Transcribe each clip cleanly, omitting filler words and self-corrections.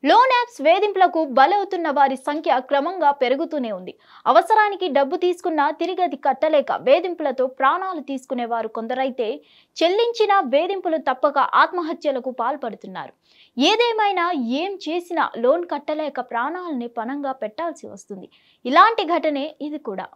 Loan apps వేధింపులకు బలవుతున్న వారి సంఖ్య క్రమంగా పెరుగుతూనే ఉంది. అవసరానికి డబ్బు తీసుకున్నా తిరిగి అది కట్టలేక వేధింపులతో ప్రాణాలు తీసుకునే వారు కొందరైతే చెల్లించిన వేధింపులు తప్పక ఆత్మహత్యలకు పాల్పడుతున్నారు. ఏదేమైనా ఏం చేసినా లోన్ కట్టలేక ప్రాణాలని పణంగా పెట్టాల్సి వస్తుంది. ఇలాంటి ఘటనే ఇది కూడా.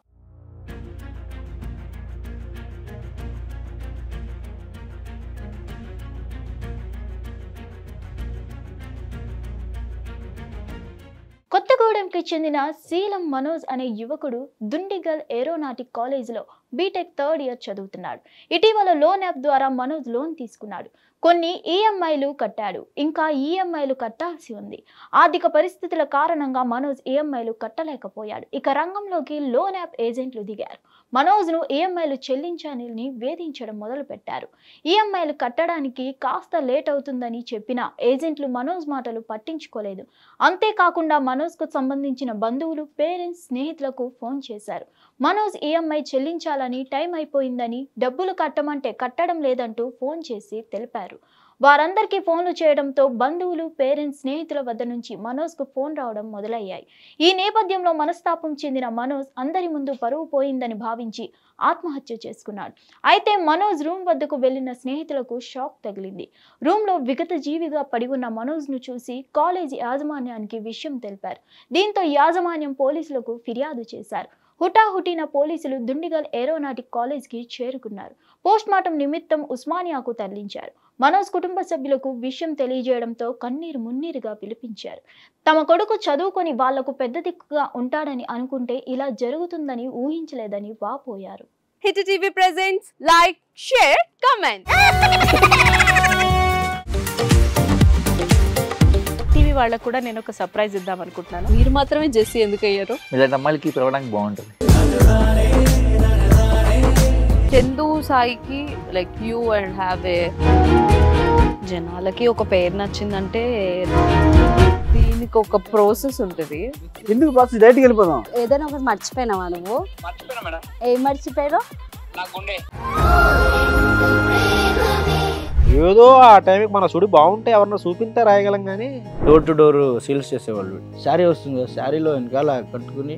కొత్తగూడెంకి చెందిన శీలం మనోజ్ అనే యువకుడు దుండిగల్ ఏరోనాటిక్ కాలేజీలో బీటెక్ థర్డ్ ఇయర్ చదువుతున్నాడు. ఇటీవల లోన్ యాప్ ద్వారా మనోజ్ లోన్ తీసుకున్నాడు. కొన్ని ఈఎంఐలు కట్టాడు. ఇంకా ఈఎంఐలు కట్టాల్సి ఉంది. ఆర్థిక పరిస్థితుల కారణంగా మనోజ్ ఈఎంఐలు కట్టలేకపోయాడు. ఇక రంగంలోకి లోన్ యాప్ ఏజెంట్లు దిగారు. మనోజ్ను ఈఎంఐలు చెల్లించాలని వేధించడం మొదలుపెట్టారు. ఈఎంఐలు కట్టడానికి కాస్త లేట్ అవుతుందని చెప్పిన ఏజెంట్లు మనోజ్ మాటలు పట్టించుకోలేదు. అంతేకాకుండా మనోజ్కు సంబంధించిన బంధువులు, పేరెంట్స్, స్నేహితులకు ఫోన్ చేశారు. మనోజ్ ఈఎంఐ చెల్లించాలని, టైం అయిపోయిందని, డబ్బులు కట్టమంటే కట్టడం లేదంటూ ఫోన్ చేసి తెలిపారు. వారందరికీ ఫోన్లు చేయడంతో బంధువులు, పేరెంట్స్, స్నేహితుల వద్ద నుంచి మనోజ్కు ఫోన్ రావడం మొదలయ్యాయి. ఈ నేపథ్యంలో మనస్తాపం చెందిన మనోజ్ అందరి ముందు పరువు పోయిందని భావించి ఆత్మహత్య చేసుకున్నాడు. అయితే మనోజ్ రూమ్ వద్దకు వెళ్లిన స్నేహితులకు షాక్ తగిలింది. రూమ్లో విగత జీవిగా పడి ఉన్న మనోజ్ను చూసి కాలేజీ యాజమాన్యానికి విషయం తెలిపారు. దీంతో యాజమాన్యం పోలీసులకు ఫిర్యాదు చేశారు. హుటాహుటిన పోలీసులు దుండిగల్ ఏరోనాటిక్ కాలేజ్కి చేరుకున్నారు. పోస్ట్మార్టం నిమిత్తం ఉస్మానియాకు తరలించారు. మనోజ్ కుటుంబ సభ్యులకు విషయం తెలియజేయడంతో కన్నీరు మున్నీరుగా పిలిపించారు. తమ కొడుకు చదువుకొని వాళ్లకు పెద్ద దిక్కుగా ఉంటాడని అనుకుంటే ఇలా జరుగుతుందని ఊహించలేదని వాపోయారు. Hit TV presents like, share, comment. TV వాళ్ళకు కూడా నేను ఒక సర్ప్రైజ్ ఇద్దాం అనుకుంటున్నాను. మీరు మాత్రమే జెస్సీ ఎందుకు అయ్యారు? ఇలాంటి అమ్మాయిలకి పిలవడానికి బాగుంటుంది. చందు సాయికి like you and have a జనాలకి ఒక పేరు నచ్చిందంటే దీనికి ఒక ప్రాసెస్ ఉంటుంది. ఎందుకు ప్రాసెస్ డైరెక్ట్ వెళ్ళిపోదాం. ఏదైనా ఒకటి మర్చిపోయినావా నువ్వు? ఏం మర్చిపోయావు? ఏదో ఆ టైంకి మన సుడి బాగుంటే ఎవరన్నా చూపిస్తే రాయగలం కానీ డోర్ టు డోర్ సేల్స్ చేసేవాళ్ళు. శారీ వస్తుంది, శారీలో వెనకాల కట్టుకుని